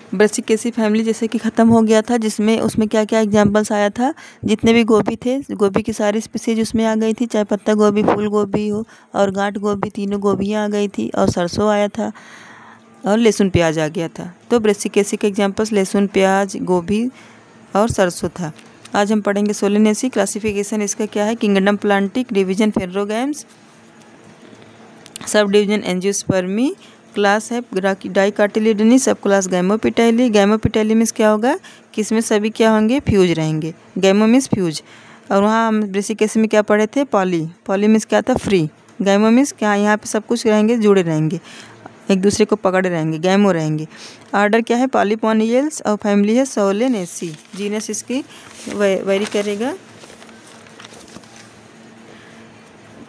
Brassicaceae family जैसे कि ख़त्म हो गया था, जिसमें उसमें क्या क्या एग्जांपल्स आया था, जितने भी गोभी थे, गोभी की सारी स्पीसीज उसमें आ गई थी, चाहे पत्ता गोभी, फूल गोभी हो और गांठ गोभी, तीनों गोभियाँ आ गई थी, और सरसों आया था, और लहसुन प्याज आ गया था। तो ब्रेसिकेसी के एग्जांपल्स लहसुन, प्याज, गोभी और सरसों था। आज हम पढ़ेंगे सोलेनेसी। क्लासिफिकेशन इसका क्या है, kingdom प्लांटिक, division फेरोगैम्स, sub division angiospermae, class है डाइकाटिलिडनी, सब क्लास गैमोपिटाइली। गैमोपिटाइली मीन्स क्या होगा कि इसमें सभी क्या होंगे, फ्यूज रहेंगे। गैमो मीन्स फ्यूज। और वहाँ हम ब्रेसिकेसी में क्या पढ़े थे, पॉली। पॉली मीन्स क्या था, फ्री। गैमो मीन्स क्या, यहाँ पे सब कुछ रहेंगे, जुड़े रहेंगे, एक दूसरे को पकड़े रहेंगे, गैमो रहेंगे। ऑर्डर क्या है, पॉलीपोनियल्स, और फैमिली है सोलेनेसी। जीनस इसकी वेरी करेगा।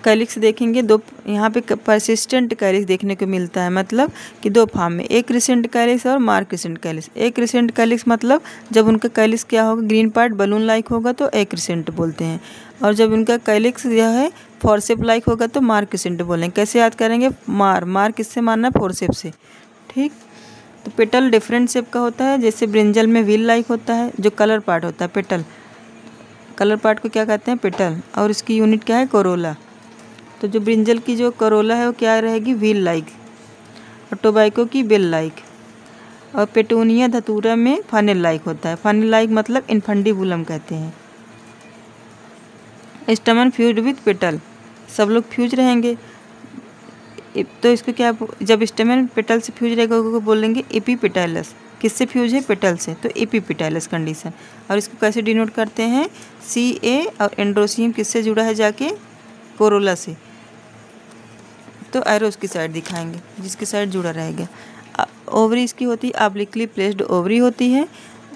कैलिक्स देखेंगे दो, यहाँ पे परसिस्टेंट कैलिक्स देखने को मिलता है, मतलब कि दो फॉर्म में, एक क्रिसेंट कैलिक्स और मार्क क्रिसेंट कैलिक्स। एक क्रिसेंट कैलिक्स मतलब जब उनका कैलिक्स क्या होगा, ग्रीन पार्ट बलून लाइक होगा तो एक क्रिसेंट बोलते हैं, और जब उनका कैलिक्स यह है फोरसेप लाइक होगा तो मार्क क्रिसेंट बोलेंगे। कैसे याद करेंगे, मार किससे मारना, फोरसेप से। ठीक। तो पेटल डिफरेंट शेप का होता है, जैसे ब्रिंजल में व्हील लाइक होता है, जो कलर पार्ट होता है पेटल, कलर पार्ट को क्या कहते हैं, पेटल, और इसकी यूनिट क्या है, कोरोला। तो जो ब्रिंजल की जो करोला है वो क्या रहेगी, व्हील लाइक, और टोबैको की बेल लाइक, और पेटूनिया धतूरा में फनेल लाइक होता है। फनेल लाइक मतलब इनफंडिबुलम कहते हैं। स्टमन फ्यूज्ड विथ पेटल, सब लोग फ्यूज रहेंगे। तो इसको क्या, जब स्टमन पेटल से फ्यूज रहेगा उसको बोलेंगे एपीपेटाइलस। किससे फ्यूज है, पेटल से, तो एपीपेटाइलस कंडीशन। और इसको कैसे डिनोट करते हैं, CA, और एंड्रोसियम किससे जुड़ा है जाके, कोरोला से, तो एरो उसकी साइड दिखाएंगे जिसकी साइड जुड़ा रहेगा। ओवरी इसकी होती है ऑब्लिकली प्लेस्ड ओवरी होती है।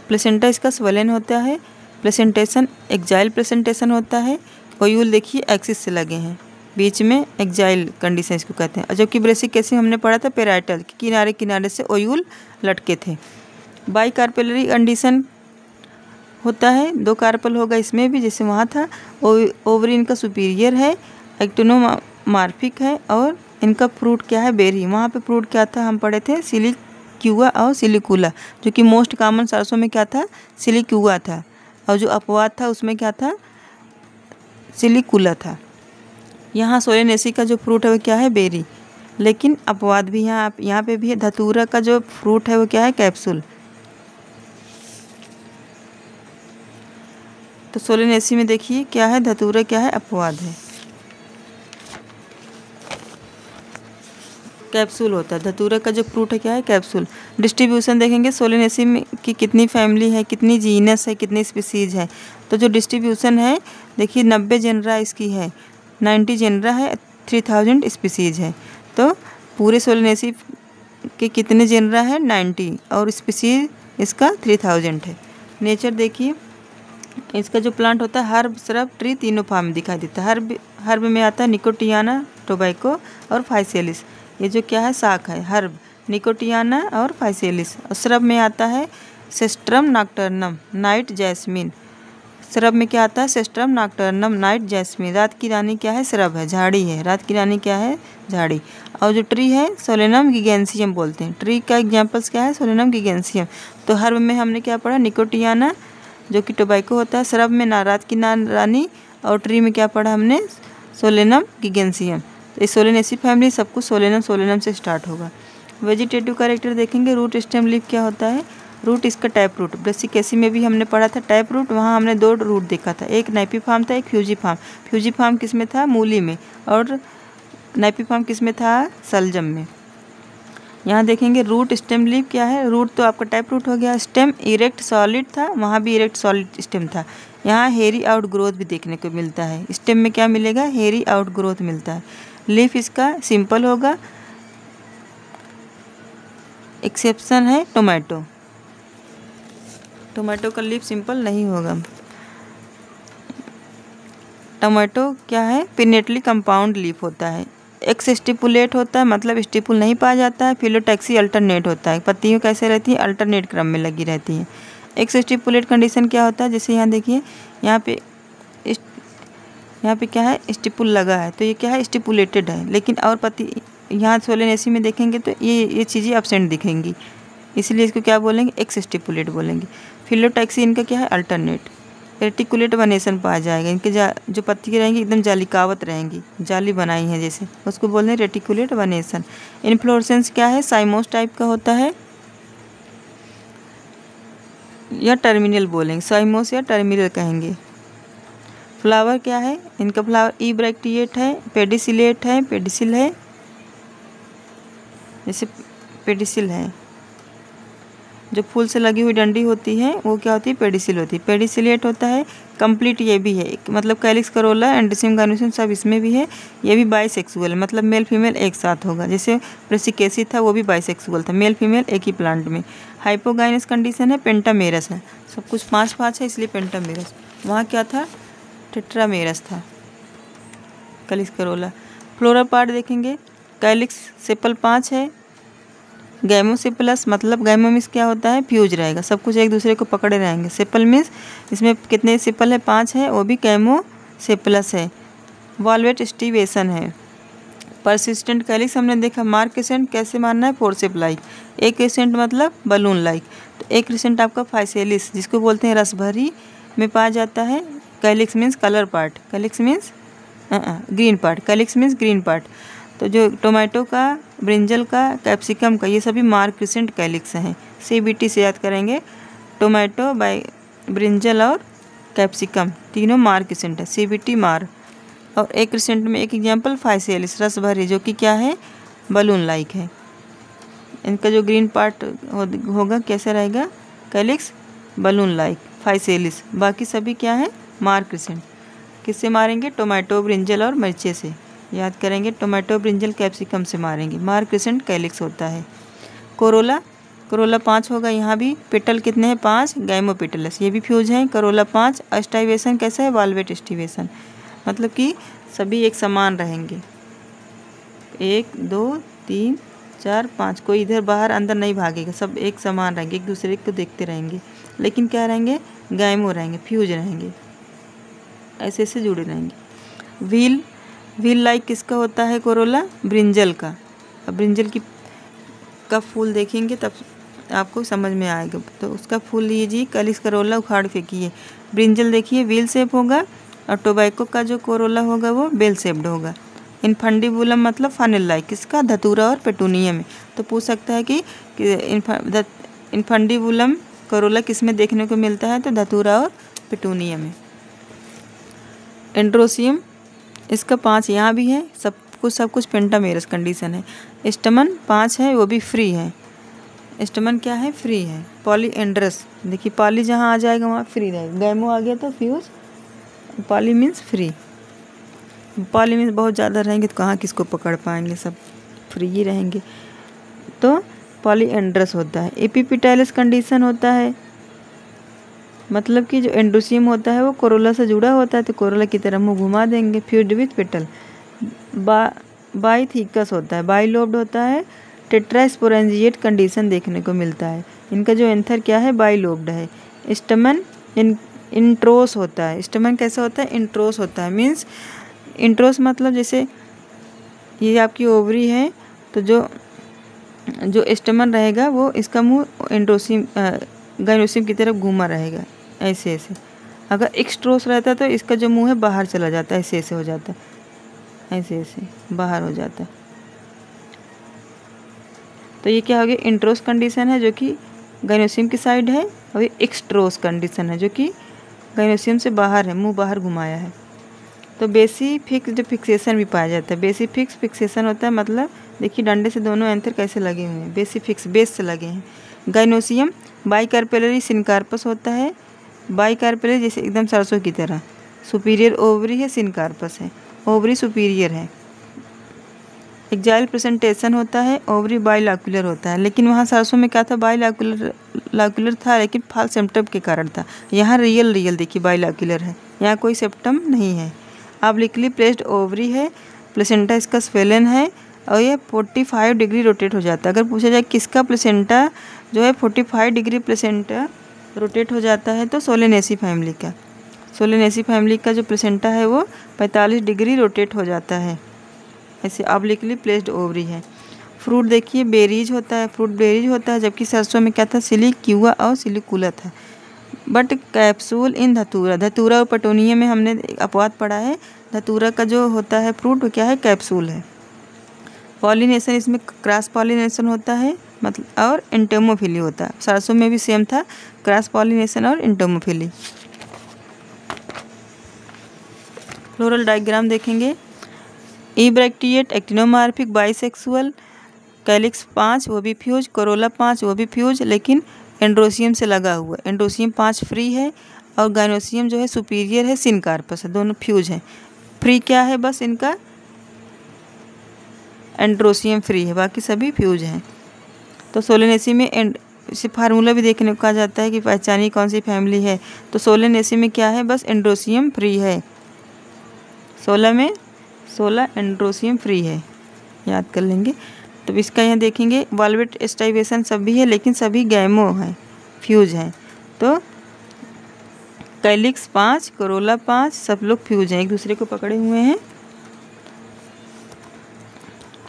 प्लेसेंटा इसका स्वेलन होता है। प्लेसेंटेशन एक्जाइल प्लेसेंटेशन होता है। ओयूल देखिए एक्सिस से लगे हैं, बीच में एक्जाइल कंडीशन इसको कहते हैं। और जबकि ब्रेसिकेसी हमने पढ़ा था पेराइटल, किनारे किनारे से ओयूल लटके थे। बाई कार्पेलरी कंडीशन होता है, दो कार्पल होगा इसमें भी जैसे वहाँ था। ओवरी इनका सुपीरियर है, एक्टिनोमार्फिक है, और इनका फ्रूट क्या है, बेरी। वहाँ पे फ्रूट क्या था, हम पढ़े थे सिलिक्यूआ और सिलिकुला, जो कि मोस्ट कॉमन सरसों में क्या था, सिलिक्यूआ था, और जो अपवाद था उसमें क्या था, सिलिकुला था। यहाँ सोलेनेसी का जो फ्रूट है वो क्या है, बेरी, लेकिन अपवाद भी यहाँ पे भी है। धतूरा का जो फ्रूट है वो क्या है, कैप्सूल। तो सोलेनेसी में देखिए क्या है, धतूरा क्या है, अपवाद है, कैप्सूल होता है। धतूरा का जो फ्रूट है क्या है, कैप्सूल। डिस्ट्रीब्यूशन देखेंगे सोलेनेसी में कि कितनी फैमिली है, कितनी जीनस है, कितनी स्पीसीज है। तो जो डिस्ट्रीब्यूशन है देखिए 90 जेनरा इसकी है, 90 जेनरा है, 3000 स्पीसीज है। तो पूरे सोलेनेसी के कितने जेनरा है, 90, और स्पीसीज इसका 3000 है। नेचर देखिए, इसका जो प्लांट होता है हर्ब, श्रब, ट्री तीनों फॉर्म में दिखाई देता है। हर्ब में आता है निकोटियाना, टोबैको और फाइसेलिस। ये जो क्या है, शाख है, हर्ब, निकोटियाना और फाइसेलिस। और श्रब में आता है सेस्ट्रम नॉक्टर्नम, नाइट जैस्मिन। श्रब में क्या आता है, सेस्ट्रम नॉक्टर्नम, नाइट जैस्मिन। रात की रानी क्या है, श्रब है, झाड़ी है, रात की रानी क्या है, झाड़ी। और जो ट्री है सोलेनम गिगेंसियम बोलते हैं। ट्री का एग्जाम्पल्स क्या है, सोलेनम गिगेंसियम। तो हर्ब में हमने क्या पढ़ा, निकोटियाना जो कि टोबैको होता है, श्रब में रात की रानी, और ट्री में क्या पढ़ा हमने, सोलेनम गिगेंसियम। तो इस सोलेनेसी फैमिली सब कुछ सोलेनम से स्टार्ट होगा। वेजिटेटिव कैरेक्टर देखेंगे, रूट स्टेम लीफ क्या होता है, रूट इसका टैप रूट। ब्रेसिकेसी में भी हमने पढ़ा था टैप रूट, वहाँ हमने दो रूट देखा था, एक नाइपीफार्म था, एक फ्यूजीफार्म। फ्यूजीफार्म किस में था, मूली में, और नाइपीफार्म किस में था, सलजम में। यहाँ देखेंगे रूट स्टेम लीफ क्या है, रूट तो आपका टैप रूट हो गया। स्टेम इरेक्ट सॉलिड था, वहाँ भी इरेक्ट सॉलिड स्टेम था। यहाँ हेरी आउट ग्रोथ भी देखने को मिलता है। स्टेम में क्या मिलेगा, हेरी आउट ग्रोथ मिलता है। लीफ इसका सिंपल होगा, एक्सेप्शन है टोमेटो, टोमेटो का लीफ सिंपल नहीं होगा। टोमेटो क्या है, पिनेटली कंपाउंड लीफ होता है। एक्स स्टिपुलेट होता है, मतलब स्टिपुल नहीं पाया जाता है। फिलोटैक्सी अल्टरनेट होता है, पत्तियों कैसे रहती हैं, अल्टरनेट क्रम में लगी रहती हैं। एक्स स्टिपुलेट कंडीशन क्या होता है, जैसे यहाँ देखिए, यहाँ पे क्या है, स्टिपुल लगा है, तो ये क्या है, स्टिपुलेटेड है। लेकिन और पत्ती यहाँ सोलेनेसी में देखेंगे तो ये चीज़ें एब्सेंट दिखेंगी। इसलिए इसको क्या बोलेंगे, एक्स स्टिपुलेट बोलेंगे। फिलोटैक्सी इनका क्या है, अल्टरनेट। रेटिकुलेट वनेशन पाया जाएगा, इनके जो पत्ती रहेंगी एकदम जालिकावत रहेंगी, जाली बनाई है जैसे, उसको बोलते हैं रेटिकुलेट वनेशन। इन्फ्लोरेसेंस क्या है, साइमोस टाइप का होता है या टर्मिनल बोलेंगे, साइमोस या टर्मिनल कहेंगे। फ्लावर क्या है, इनका फ्लावर इब्रैक्टिएट है, पेडिसिलेट है, पेडिसिल है, जैसे पेडिसिल है। जो फूल से लगी हुई डंडी होती है वो क्या होती है, पेडिसिल होती है। पेडिसिलेट होता है, कंप्लीट ये भी है, मतलब कैलिक्स करोला एंड्रोसियम गार्निशियम सब इसमें भी है। ये भी बाइसेक्सुअल है, मतलब मेल फीमेल एक साथ होगा, जैसे ब्रेसिकेसी था वो भी बाइसेक्सुअल था, मेल फीमेल एक ही प्लांट में। हाइपोगाइनस कंडीशन है, पेंटामेरस है, सब कुछ 5-5 है इसलिए पेंटामेरस। वहाँ क्या था, टेट्रामेरस था कैलिक्स करोला। फ्लोरल पार्ट देखेंगे, कैलिक्स सेपल 5 है, गैमोसेपलस मतलब गैमो मीन्स क्या होता है, फ्यूज रहेगा, सब कुछ एक दूसरे को पकड़े रहेंगे। सेपल मीन्स इसमें कितने सेपल है, 5 है, वो भी गैमोसेपलस है। वॉल्वेट स्टिवेशन है। परसिस्टेंट कैलिक्स हमने देखा, मार्क क्रिसेंट कैसे मारना है, फोर्सेप लाइक। एक क्रिसेंट मतलब बलून लाइक, तो एक क्रिसेंट आपका फाइसेलिस जिसको बोलते हैं रसभरी में पाया जाता है। Calyx means colour part, calyx means green part, calyx means green part. तो जो टोमेटो का, ब्रिंजल का, कैप्सिकम का, ये सभी मार्क क्रिसेंट कैलिक्स हैं। CBT से याद करेंगे, टोमेटो बाय ब्रिंजल और कैप्सिकम तीनों मार्क क्रिसेंट है, CBT मार। और एक क्रिसेंट में एक एग्जाम्पल फाइसेलिस रस भरी, जो कि क्या है, बलून लाइक है। इनका जो ग्रीन पार्ट होगा कैसा रहेगा, कैलिक्स बलून लाइक, फाइसेलिस। बाकी सभी क्या है, मार्क क्रिसेंट। किससे मारेंगे, टोमेटो, ब्रिंजल और मिर्चे से याद करेंगे, टोमेटो, ब्रिंजल, कैप्सिकम से मारेंगे। मार्क क्रिसेंट कैलिक्स होता है। कोरोला, कोरोला 5 होगा, यहाँ भी पेटल कितने हैं, 5, गैमोपेटलस, ये भी फ्यूज हैं। कोरोला 5। एस्टाइवेशन कैसा है, वाल्वेट स्टिवेशन, मतलब कि सभी एक समान रहेंगे, 1 2 3 4 5, कोई इधर बाहर अंदर नहीं भागेगा, सब एक समान रहेंगे, एक दूसरे को देखते रहेंगे, लेकिन क्या रहेंगे, गैमो रहेंगे, फ्यूज रहेंगे, ऐसे ऐसे जुड़े रहेंगे। व्हील लाइक किसका होता है, कोरोला, ब्रिंजल का। अब ब्रिंजल का फूल देखेंगे तब आपको समझ में आएगा, तो उसका फूल लीजिए, कैलिक्स करोला उखाड़ फेंकिए। ब्रिंजल देखिए व्हील शेप होगा, और टोबैको का जो कोरोला होगा वो बेल शेप्ड होगा। इनफंडिबुलम मतलब फनल लाइक, किसका, धतूरा और पेटूनिया में। तो पूछ सकता है कि इनफंडिबुलम कोरोला किस में देखने को मिलता है, तो धतूरा और पेटूनिया में। एंड्रोसियम इसका 5 यहाँ भी है, सब कुछ पेंटामेरस कंडीशन है। स्टमन 5 है, वो भी फ्री है, स्टमन क्या है, फ्री है। पॉलीएंड्रस देखिए, पॉली जहाँ आ जाएगा वहाँ फ्री रहेगा, गैमो आ गया तो fuse, poly means free. Poly means बहुत ज़्यादा रहेंगे तो कहाँ किसको पकड़ पाएंगे, सब फ्री ही रहेंगे, तो पॉलीएंड्रस होता है। एपिपिटाइलस कंडीशन होता है, मतलब कि जो एंड्रोसियम होता है वो कोरोला से जुड़ा होता है, तो कोरोला की तरह मुँह घुमा देंगे। Fused with petal. बाइथिकस होता है, बाइलोब्ड होता है। टेट्रास्पोरेंजिएट कंडीशन देखने को मिलता है। इनका जो एंथर क्या है, बाइलोब्ड है। स्टमन इंट्रोस होता है, स्टमन कैसा होता है, इंट्रोस होता है, मीन्स इंट्रोस मतलब जैसे ये आपकी ओवरी है, तो जो स्टमन रहेगा वो इसका मुंह एंड्रोसियम गाइनोसियम की तरफ घूमा रहेगा, ऐसे ऐसे। अगर एक्सट्रोस रहता है तो इसका जो मुंह है बाहर चला जाता है, ऐसे ऐसे हो जाता है, ऐसे ऐसे बाहर हो जाता है। तो ये क्या हो गया, इंट्रोस कंडीशन है जो कि गाइनोसियम की साइड है, और ये एक्सट्रोस कंडीशन है जो कि गाइनोसियम से बाहर है, मुंह बाहर घुमाया है। तो बेसिफिक्स्ड फिक्सेशन भी पाया जाता है। बेसिफिक्स फिक्सेशन होता है, मतलब देखिए डंडे से दोनों एंथर कैसे लगे हुए हैं, बेसिफिक्स बेस से लगे हैं। गाइनोसियम बाइकार्पेलरी सिनकार्पस होता है, बाइकार्पेलरी जैसे एकदम सरसों की तरह। सुपीरियर ओवरी है, सिनकार्पस है, ओवरी सुपीरियर है। एक्जाइल प्रेजेंटेशन होता है, ओवरी बाइलॉक्यूलर होता है, लेकिन वहाँ सरसों में क्या था, बाइलॉक्यूलर था, लेकिन फाल सेप्टम के कारण था। यहाँ रियल देखिए बाइलॉक्यूलर है, यहाँ कोई सेप्टम नहीं है। ऑब्लिकली प्लेस्ड ओवरी है, प्लेसेंटा इसका स्वेलन है, और ये 45 डिग्री रोटेट हो जाता है। अगर पूछा जाए किसका प्लेसेंटा जो है 45 डिग्री प्लेसेंटा रोटेट हो जाता है, तो सोलेनेसी फैमिली का। सोलेनेसी फैमिली का जो प्लेसेंटा है वो 45 डिग्री रोटेट हो जाता है, ऐसे ऑब्लिकली प्लेस्ड ओवरी है। फ्रूट देखिए बेरीज होता है, फ्रूट बेरीज होता है, जबकि सरसों में क्या था, सिलिक्यूआ और सिलिकुला था। बट कैप्सूल इन धतूरा, धतूरा और पेटूनिया में हमने अपवाद पढ़ा है। धतूरा का जो होता है फ्रूट वो क्या है, कैप्सूल है। पॉलिनेशन इसमें क्रॉस पॉलिनेशन होता है मतलब, और एंटोमोफिली होता है। सरसों में भी सेम था, क्रॉस पॉलिनेशन और एंटोमोफिली। फ्लोरल डायग्राम देखेंगे। इब्रैक्टिएट एक्टिनोमॉर्फिक बाइसेक्सुअल, कैलिक्स 5 वो भी फ्यूज, कोरोला 5 वो भी फ्यूज, लेकिन एंड्रोसियम से लगा हुआ है। एंड्रोसियम 5 फ्री है और गाइनोसियम जो है सुपीरियर है, सिनकार्पस है, दोनों फ्यूज हैं। फ्री क्या है, बस इनका एंड्रोसियम फ्री है, बाकी सभी फ्यूज हैं। तो सोलेनेसी में इसे फार्मूला भी देखने को कहा जाता है कि पहचानिए कौन सी फैमिली है। तो सोलेनेसी में क्या है, बस एंड्रोसियम फ्री है। 16 में 16 एंड्रोसियम फ्री है, याद कर लेंगे। तो इसका यहाँ देखेंगे वॉल्वेट स्टाइवेशन सब भी है, लेकिन सभी गैमो हैं, फ्यूज हैं। तो कैलिक्स 5, कोरोला 5 सब लोग फ्यूज हैं, एक दूसरे को पकड़े हुए हैं,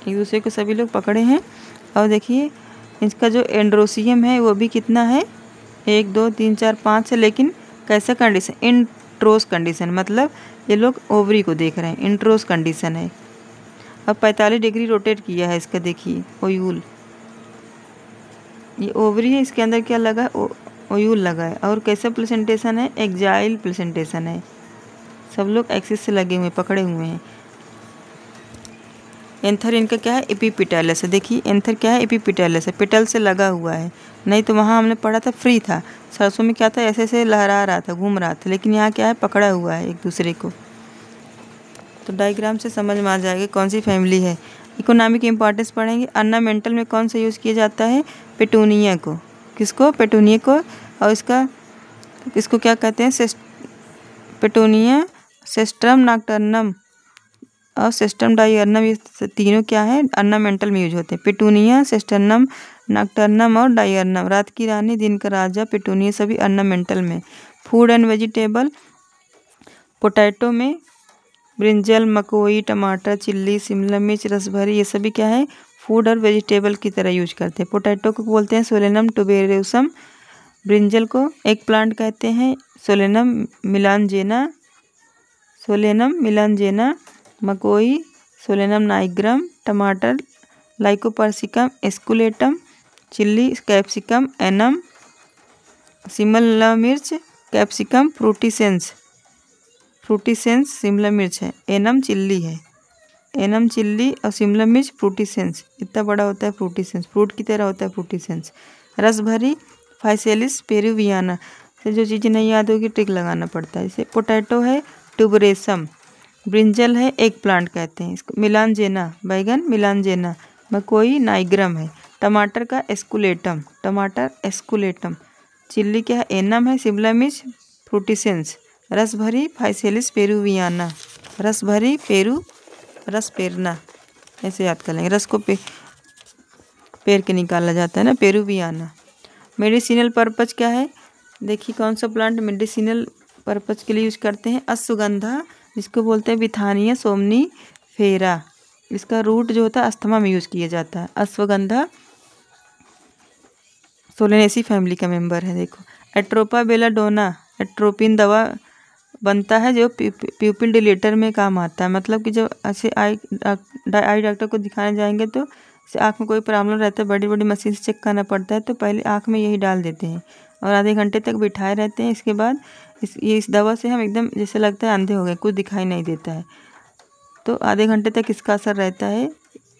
एक दूसरे को सभी लोग पकड़े हैं। और देखिए इसका जो एंड्रोसियम है वो भी कितना है, 1 2 3 4 5 है, लेकिन कैसा कंडीशन, इंट्रोस कंडीशन, मतलब ये लोग ओवरी को देख रहे हैं, इंट्रोस कंडीशन है। अब 45 डिग्री रोटेट किया है इसका, देखिए ओयूल, ये ओवरी है, इसके अंदर क्या लगा है, ओयूल लगा है। और कैसा प्लेसेंटेशन है, एक्जाइल प्लेसेंटेशन है, सब लोग एक्सिस से लगे हुए पकड़े हुए हैं। एंथर इनका क्या है, एपिपिटैलस है। देखिए एंथर क्या है, एपिपिटैलस है, पिटल से लगा हुआ है। नहीं तो वहाँ हमने पढ़ा था फ्री था, सरसों में क्या था, ऐसे ऐसे लहरा रहा था, घूम रहा था, लेकिन यहाँ क्या है, पकड़ा हुआ है एक दूसरे को। तो डायग्राम से समझ में आ जाएगा कौन सी फैमिली है। इकोनॉमिक इम्पोर्टेंस पढ़ेंगे। अर्नामेंटल में कौन सा यूज़ किया जाता है, पेटूनिया को, किसको, पेटूनिया को। और इसको क्या कहते हैं, पेटूनिया, सेस्ट्रम नॉक्टर्नम और सेस्ट्रम डायर्नम, ये तीनों क्या है, अर्नामेंटल में यूज होते हैं। पेटूनिया, सेस्टर्नम, नॉक्टर्नम और डायर्नम, रात की रानी दिन का राजा, पेटूनिया सभी अर्नामेंटल में। फूड एंड वेजिटेबल, पोटैटो में ब्रिंजल, मकोई, टमाटर, चिल्ली, शिमला मिर्च, रसभरी, ये सभी क्या है, फूड और वेजिटेबल की तरह यूज करते हैं। पोटैटो को बोलते हैं सोलेनम टुबेरोसम, ब्रिंजल को एग प्लांट कहते हैं, सोलेनम मिलानजेना, सोलेनम मिलानजेना, मकोई सोलेनम नाइग्रम, टमाटर lycopersicum esculentum, chilli capsicum annuum, शिमला मिर्च कैप्सिकम फ्रूटिसेंस, फ्रूटिसेंस शिमला मिर्च है, एनम चिल्ली है, एनम चिल्ली और शिमला मिर्च फ्रूटिसेंस, इतना बड़ा होता है फ्रूटिसेंस, फ्रूट की तरह होता है फ्रूटिसेंस। रस भरी फाइसेलिस पेरुवियाना, से जो चीज़ें नहीं याद होगी ट्रिक लगाना पड़ता है इसे। पोटैटो है ट्यूबरेसम, ब्रिंजल है एग प्लांट कहते हैं इसको, मिलानजेना बैगन मिलानजेना, मकोई नाइग्रम है, टमाटर का एस्कुलेटम, टमाटर एस्कुलेटम, चिल्ली क्या है, एनम है, शिमला मिर्च फ्रूटिसेंस, रस भरी फाइसेलिस पेरुवियाना, रस भरी पेरू, रस पेरना, ऐसे याद कर लेंगे, रस को पेर के निकाला जाता है ना, पेरुवियाना। मेडिसिनल पर्पज क्या है, देखिए कौन सा प्लांट मेडिसिनल पर्पज के लिए यूज करते हैं, अश्वगंधा जिसको बोलते हैं बिथानिया सोमनी फेरा, इसका रूट जो होता है अस्थमा में यूज किया जाता है। अश्वगंधा सोलेनेसी फैमिली का मेंबर है। देखो एट्रोपा बेलाडोना, एट्रोपिन दवा बनता है जो प्यूपिल डिलेटर में काम आता है, मतलब कि जब ऐसे आई डॉक्टर को दिखाने जाएंगे तो आँख में कोई प्रॉब्लम रहता है, बड़ी बड़ी मशीन से चेक करना पड़ता है, तो पहले आँख में यही डाल देते हैं और आधे घंटे तक बिठाए रहते हैं। इसके बाद इस दवा से हम एकदम जैसे लगता है अंधे हो गए, कुछ दिखाई नहीं देता है। तो आधे घंटे तक इसका असर रहता है,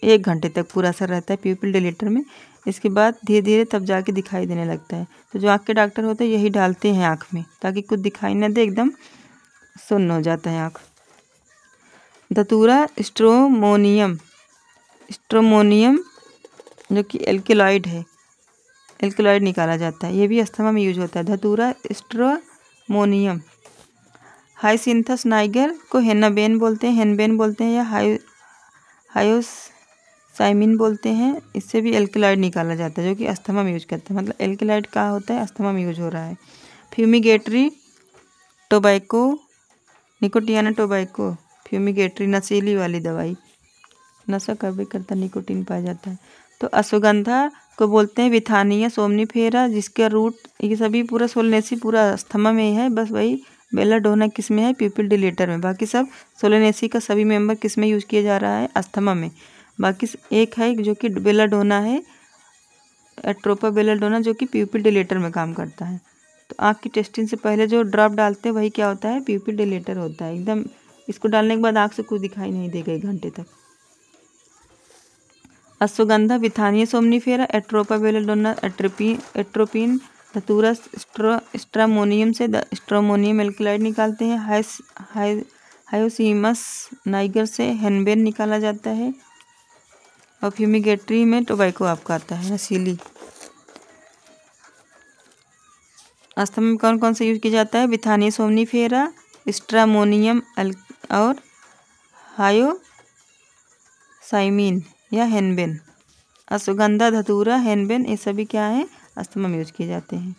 1 घंटे तक पूरा असर रहता है प्यूपिल डिलेटर में। इसके बाद धीरे धीरे तब जाके दिखाई देने लगता है। तो जो आँख के डॉक्टर होते हैं यही डालते हैं आँख में, ताकि कुछ दिखाई न दे, एकदम सुन्न हो जाता है आँख। धतूरा स्ट्रोमोनियम, स्ट्रोमोनियम जो कि एल्केलॉइड है, एल्केलॉइड निकाला जाता है, ये भी अस्थमा में यूज होता है। धतूरा स्ट्रोमोनियम। हाइसिंथस नाइगर को हेनाबेन बोलते हैं, हेनबेन बोलते हैं, या हायोसाइमिन बोलते हैं, इससे भी एल्केलॉइड निकाला जाता है जो कि अस्थमा में यूज करते हैं। मतलब एल्केलॉइड का होता है, अस्थमा में यूज हो रहा है। Fumigatory tobacco, Nicotiana tobacco, fumigatory नशीली वाली दवाई, नशा करता निकोटीन पाया जाता है। तो अश्वगंधा को बोलते हैं विथानिया सोमनीफेरा, जिसका रूट ये सभी पूरा सोलेनेसी पूरा अस्थमा में है, बस वही बेलाडोना किस में है, प्यूपिल डिलेटर में। बाकी सब सोलेनेसी का सभी मेंबर किस में यूज किया जा रहा है, अस्थमा में। बाकी एक है जो कि बेलाडोना है, एट्रोपा बेलाडोना, जो कि प्यूपिल डिलेटर में काम करता है। तो आँख की टेस्टिंग से पहले जो ड्रॉप डालते हैं वही क्या होता है, प्यूपिल डिलेटर होता है। एकदम इसको डालने के बाद आँख से कुछ दिखाई नहीं देगा 1 घंटे तक। Ashwagandha Withania somnifera, Atropa belladonna, atropine धतूरा स्ट्रामोनियम से स्ट्रामोनियम एल्कलाइड निकालते हैं। हायोसिमस नाइगर से हेनबेन निकाला जाता है। और फ्यूमिगेटरी में टोबैको आपका आता है, नशीली। अस्थमा में कौन कौन सा यूज किया जाता है, विथानिया सोमनीफेरा, स्ट्रामोनियम और हायोसाइमिन या हेनबेन। अश्वगंधा धतूरा हेनबेन ये सभी क्या है, अस्थमा में यूज किए जाते हैं।